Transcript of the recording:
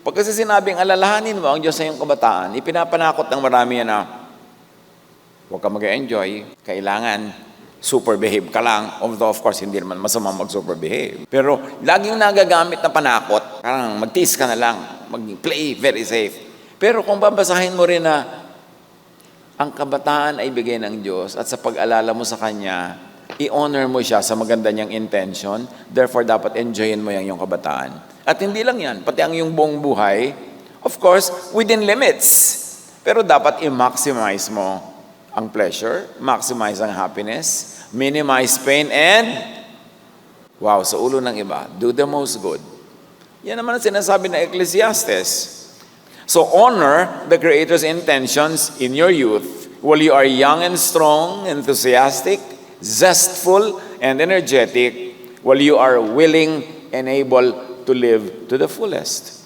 Pag kasi sinabing alalahanin mo ang Diyos sa iyong kabataan, ipinapanakot ng marami yan na huwag ka mag-enjoy, kailangan super behave ka lang. Although of course, hindi naman masama mag-super behave. Pero laging nagagamit na panakot, parang mag-tease ka na lang, mag-play very safe. Pero kung babasahin mo rin na ang kabataan ay bigay ng Diyos at sa pag-alala mo sa Kanya, i-honor mo siya sa maganda niyang intention, therefore dapat enjoyin mo yung kabataan. At hindi lang yan, pati ang yung buong buhay, of course, within limits. Pero dapat i-maximize mo ang pleasure, maximize ang happiness, minimize pain, and, wow, sa ulo ng iba, do the most good. Yan naman ang sinasabi ng Ecclesiastes. So honor the Creator's intentions in your youth while you are young and strong, enthusiastic, zestful, and energetic, while you are willing and able to live to the fullest.